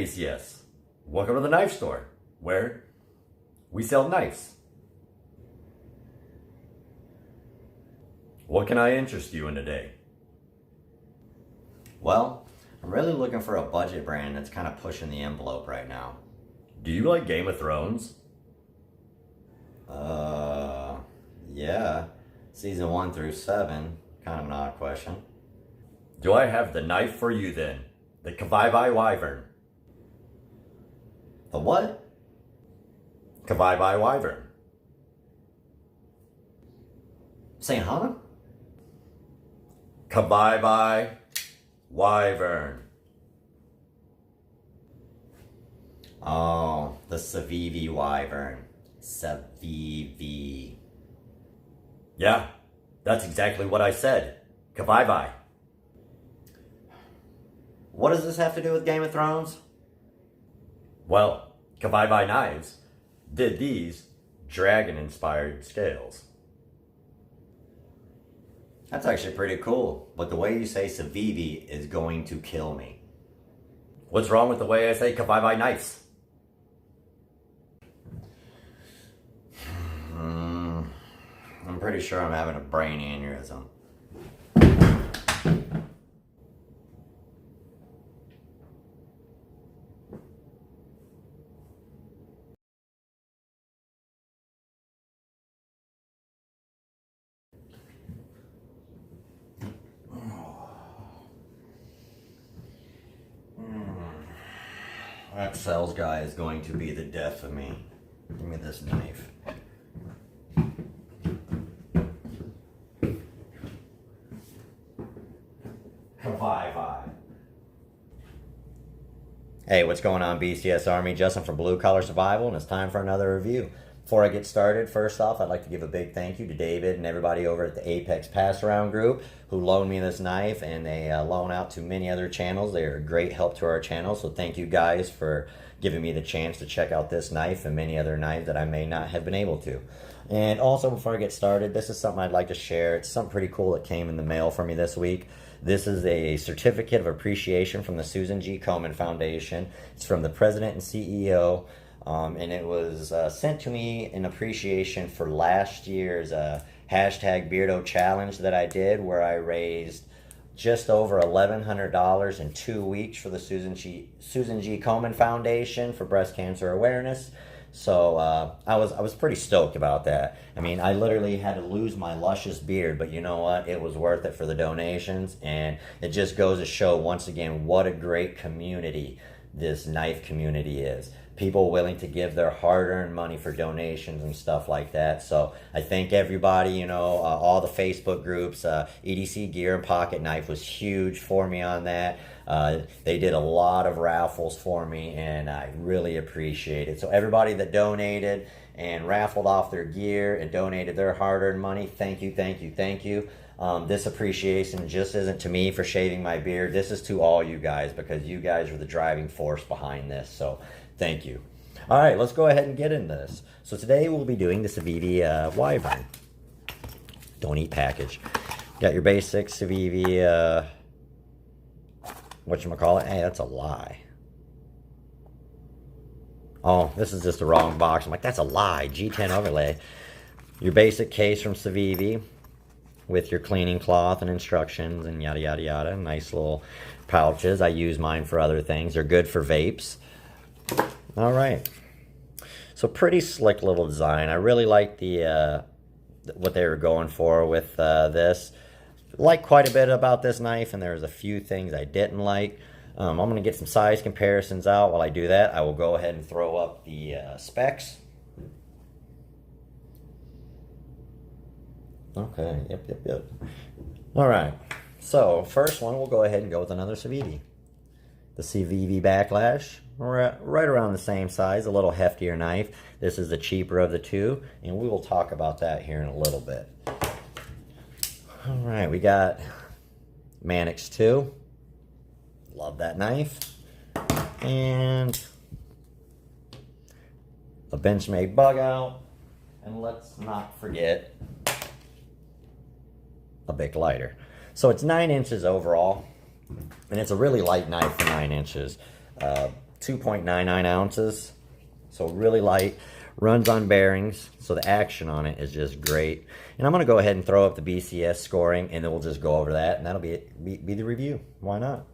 BCS. Welcome to the knife store, where we sell knives. What can I interest you in today? Well, I'm really looking for a budget brand that's kind of pushing the envelope right now. Do you like Game of Thrones? Yeah. Season 1 through 7. Kind of an odd question. Do I have the knife for you then? The Civivi Wyvern. The what? Civivi Wyvern. Saying huh? Civivi Wyvern. Oh, the Civivi Wyvern. Civivi. Yeah, that's exactly what I said. Civivi. What does this have to do with Game of Thrones? Well, Civivi Knives did these dragon-inspired scales. That's actually pretty cool, but the way you say Civivi is going to kill me. What's wrong with the way I say Civivi Knives? I'm pretty sure I'm having a brain aneurysm. That sales guy is going to be the death of me. Give me this knife. Civivi. Hey, what's going on, BCS Army? Justin from Blue Collar Survival, and it's time for another review. Before I get started, first off, I'd like to give a big thank you to David and everybody over at the Apex Pass Around group who loaned me this knife, and they loan out to many other channels. They are a great help to our channel, so thank you guys for giving me the chance to check out this knife and many other knives that I may not have been able to. And also, before I get started, this is something I'd like to share. It's something pretty cool that came in the mail for me this week. This is a certificate of appreciation from the Susan G. Komen Foundation. It's from the president and CEO. And it was sent to me in appreciation for last year's hashtag Beardo challenge that I did, where I raised just over $1,100 in 2 weeks for the Susan G. Komen Foundation for breast cancer awareness. So I was pretty stoked about that. I mean, I literally had to lose my luscious beard, but you know what? It was worth it for the donations, and it just goes to show once again what a great community this knife community is. People willing to give their hard-earned money for donations and stuff like that. So I thank everybody, you know, all the Facebook groups. EDC Gear and Pocket Knife was huge for me on that. They did a lot of raffles for me, and I really appreciate it. So everybody that donated and raffled off their gear and donated their hard-earned money, thank you, thank you, thank you. This appreciation just isn't to me for shaving my beard. This is to all you guys, because you guys are the driving force behind this. So thank you. All right, let's go ahead and get into this. So today we'll be doing the Civivi Wyvern. Don't eat package. Got your basic Civivi, whatchamacallit? Hey, that's a lie. Oh, this is just the wrong box. I'm like, that's a lie. G10 overlay. Your basic case from Civivi with your cleaning cloth and instructions and yada, yada, yada. Nice little pouches. I use mine for other things. They're good for vapes. All right. So pretty slick little design. I really like the what they were going for with this. Like quite a bit about this knife, and there's a few things I didn't like. I'm going to get some size comparisons out. While I do that, I will go ahead and throw up the specs. Okay, yep. All right, so first one, we'll go ahead and go with another Civivi. The Civivi Backlash, right around the same size, a little heftier knife. This is the cheaper of the two, and we will talk about that here in a little bit. All right, we got Mannix 2. Love that knife. And a Benchmade bug out. And let's not forget a Bic lighter. So it's 9 inches overall, and it's a really light knife for 9 inches. 2.99 ounces. So really light, runs on bearings, so the action on it is just great. And I'm going to go ahead and throw up the BCS scoring, and then we'll just go over that, and that'll be the review. Why not?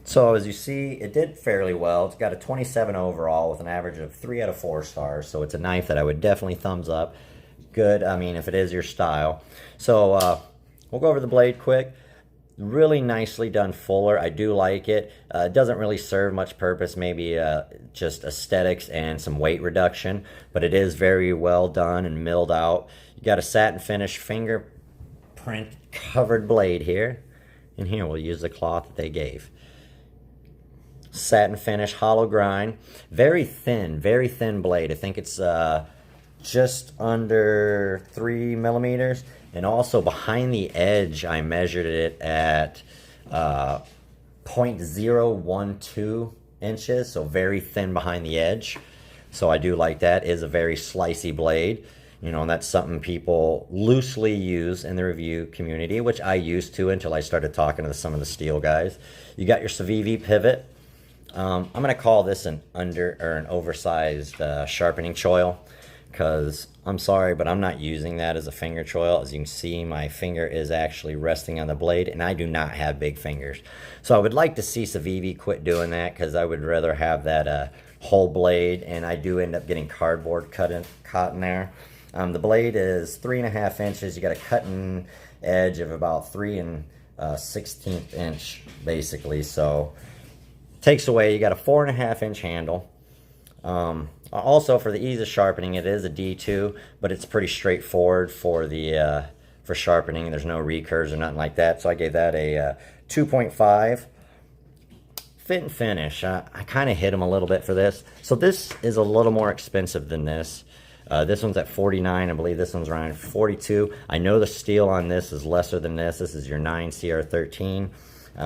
So as you see, it did fairly well. It's got a 27 overall with an average of 3 out of 4 stars. So it's a knife that I would definitely thumbs up. Good, I mean, if it is your style. So we'll go over the blade quick. Really nicely done fuller. I do like it. It doesn't really serve much purpose, maybe just aesthetics and some weight reduction, but it is very well done and milled out. You got a satin finish fingerprint covered blade here, and here we'll use the cloth that they gave. Satin finish, hollow grind, very thin blade. I think it's just under 3 millimeters. And also behind the edge, I measured it at 0.012 inches, so very thin behind the edge. So I do like that. It is a very slicey blade, you know, and that's something people loosely use in the review community, which I used to until I started talking to some of the steel guys. You got your Civivi pivot. I'm going to call this an oversized sharpening choil, because I'm sorry, but I'm not using that as a finger choil. As you can see, my finger is actually resting on the blade, and I do not have big fingers. So I would like to see Civivi quit doing that, because I would rather have that whole blade, and I do end up getting cardboard caught in there. The blade is 3.5 inches. You got a cutting edge of about 3 1/16 inch, basically. So takes away, you got a 4.5 inch handle. Also, for the ease of sharpening, it is a D2, but it's pretty straightforward for the for sharpening. There's no recurves or nothing like that, so I gave that a 2.5. Fit and finish, I kind of hit him a little bit for this. So this is a little more expensive than this. This one's at $49. I believe this one's around $42. I know the steel on this is lesser than this. This is your 9CR13.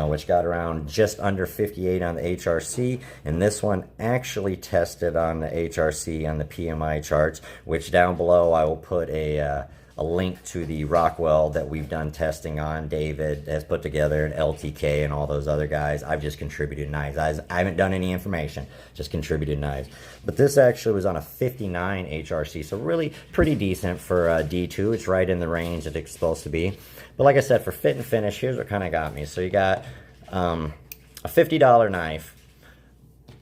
Which got around just under 58 on the HRC, and this one actually tested on the HRC on the PMI charts, which down below I will put a link to the Rockwell that we've done testing on. David has put together, an LTK and all those other guys. I've just contributed knives. I haven't done any information, just contributed knives. But this actually was on a 59 HRC, so really pretty decent for D2. It's right in the range that it's supposed to be. But like I said, for fit and finish, here's what kind of got me. So you got a $50 knife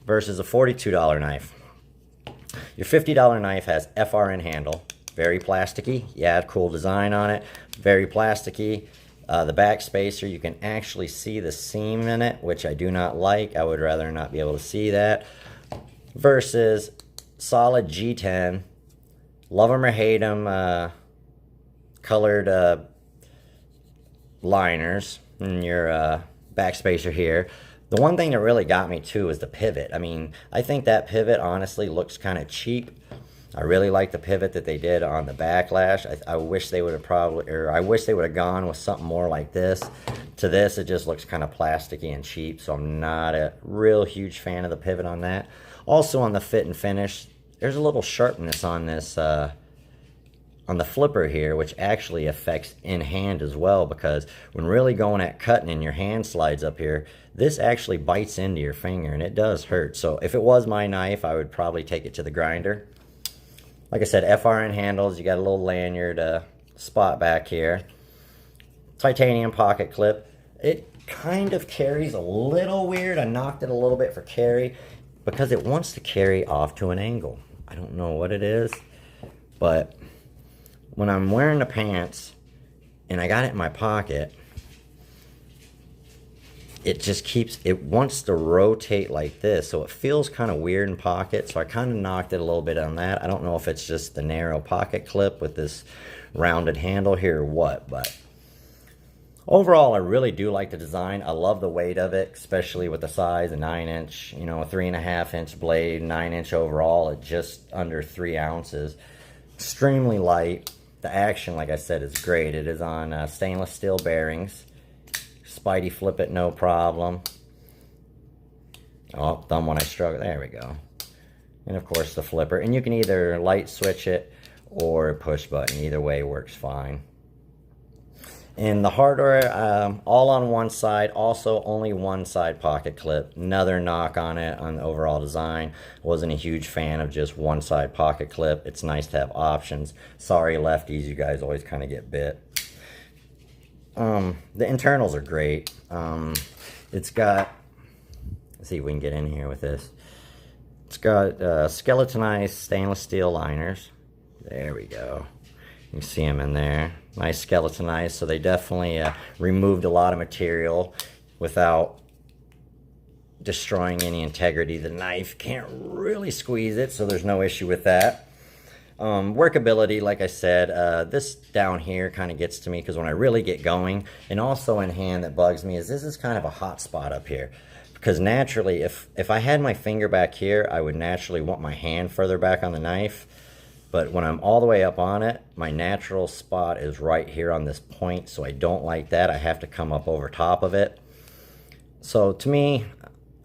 versus a $42 knife. Your $50 knife has FRN handle, very plasticky. Yeah, cool design on it, very plasticky. The back spacer, you can actually see the seam in it, which I do not like. I would rather not be able to see that. Versus solid G10, love them or hate them, colored liners in your back spacer here. The one thing that really got me too is the pivot. I mean, I think that pivot honestly looks kind of cheap. I really like the pivot that they did on the backlash. I wish they would have I wish they would have gone with something more like this. To this, it just looks kind of plasticky and cheap, so I'm not a real huge fan of the pivot on that. Also on the fit and finish, there's a little sharpness on this on the flipper here, which actually affects in hand as well, because when really going at cutting and your hand slides up here, this actually bites into your finger and it does hurt. So if it was my knife, I would probably take it to the grinder. Like I said, FRN handles, you got a little lanyard spot back here. Titanium pocket clip. It kind of carries a little weird. I knocked it a little bit for carry because it wants to carry off to an angle. I don't know what it is, but when I'm wearing the pants and I got it in my pocket, it just it wants to rotate like this, so it feels kind of weird in pocket. So I kind of knocked it a little bit on that. I don't know if it's just the narrow pocket clip with this rounded handle here or what, but overall I really do like the design. I love the weight of it, especially with the size, a 9-inch, you know, a 3.5 inch blade, 9-inch overall at just under 3 ounces. Extremely light. The action, like I said, is great. It is on stainless steel bearings. Spidey flip it, no problem. Oh, thumb when I struggle. There we go. And of course the flipper. And you can either light switch it or push button. Either way works fine. In the hardware, all on one side, also only one side pocket clip. Another knock on it on the overall design. Wasn't a huge fan of just one side pocket clip. It's nice to have options. Sorry lefties, you guys always kind of get bit. The internals are great. It's got, let's see if we can get in here with this. It's got skeletonized stainless steel liners. There we go. You can see them in there. Nice skeletonized, so they definitely removed a lot of material without destroying any integrity. The knife can't really squeeze it, so there's no issue with that. Workability, like I said, this down here kind of gets to me because when I really get going, and also in hand that bugs me is this is kind of a hot spot up here. Because naturally, if I had my finger back here, I would naturally want my hand further back on the knife. But when I'm all the way up on it, my natural spot is right here on this point, so I don't like that. I have to come up over top of it. So to me,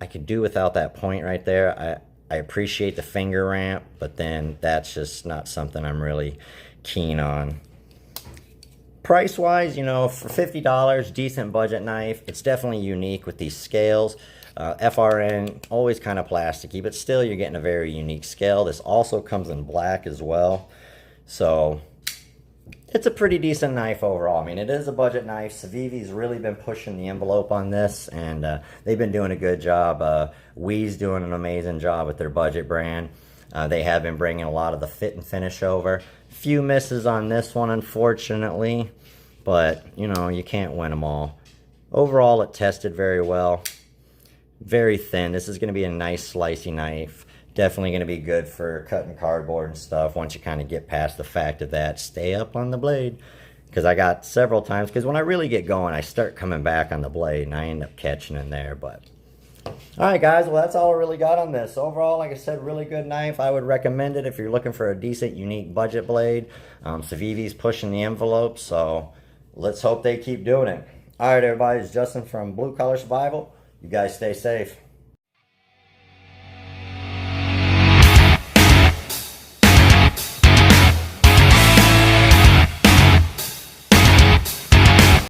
I could do without that point right there. I appreciate the finger ramp, but then that's just not something I'm really keen on. Price-wise, you know, for $50, decent budget knife. It's definitely unique with these scales. FRN, always kind of plasticky, but still you're getting a very unique scale. This also comes in black as well. So it's a pretty decent knife overall. I mean, it is a budget knife. Civivi's really been pushing the envelope on this, and they've been doing a good job. Wee's doing an amazing job with their budget brand. They have been bringing a lot of the fit and finish over. Few misses on this one, unfortunately, but, you know, you can't win them all. Overall, it tested very well. Very thin. This is going to be a nice slicey knife. Definitely going to be good for cutting cardboard and stuff once you kind of get past the fact of that. Stay up on the blade. Because I got several times, because when I really get going, I start coming back on the blade and I end up catching in there. But alright guys, well that's all I really got on this. Overall, like I said, really good knife. I would recommend it if you're looking for a decent, unique budget blade. Civivi's pushing the envelope, so let's hope they keep doing it. Alright everybody, it's Justin from Blue Collar Survival. You guys stay safe.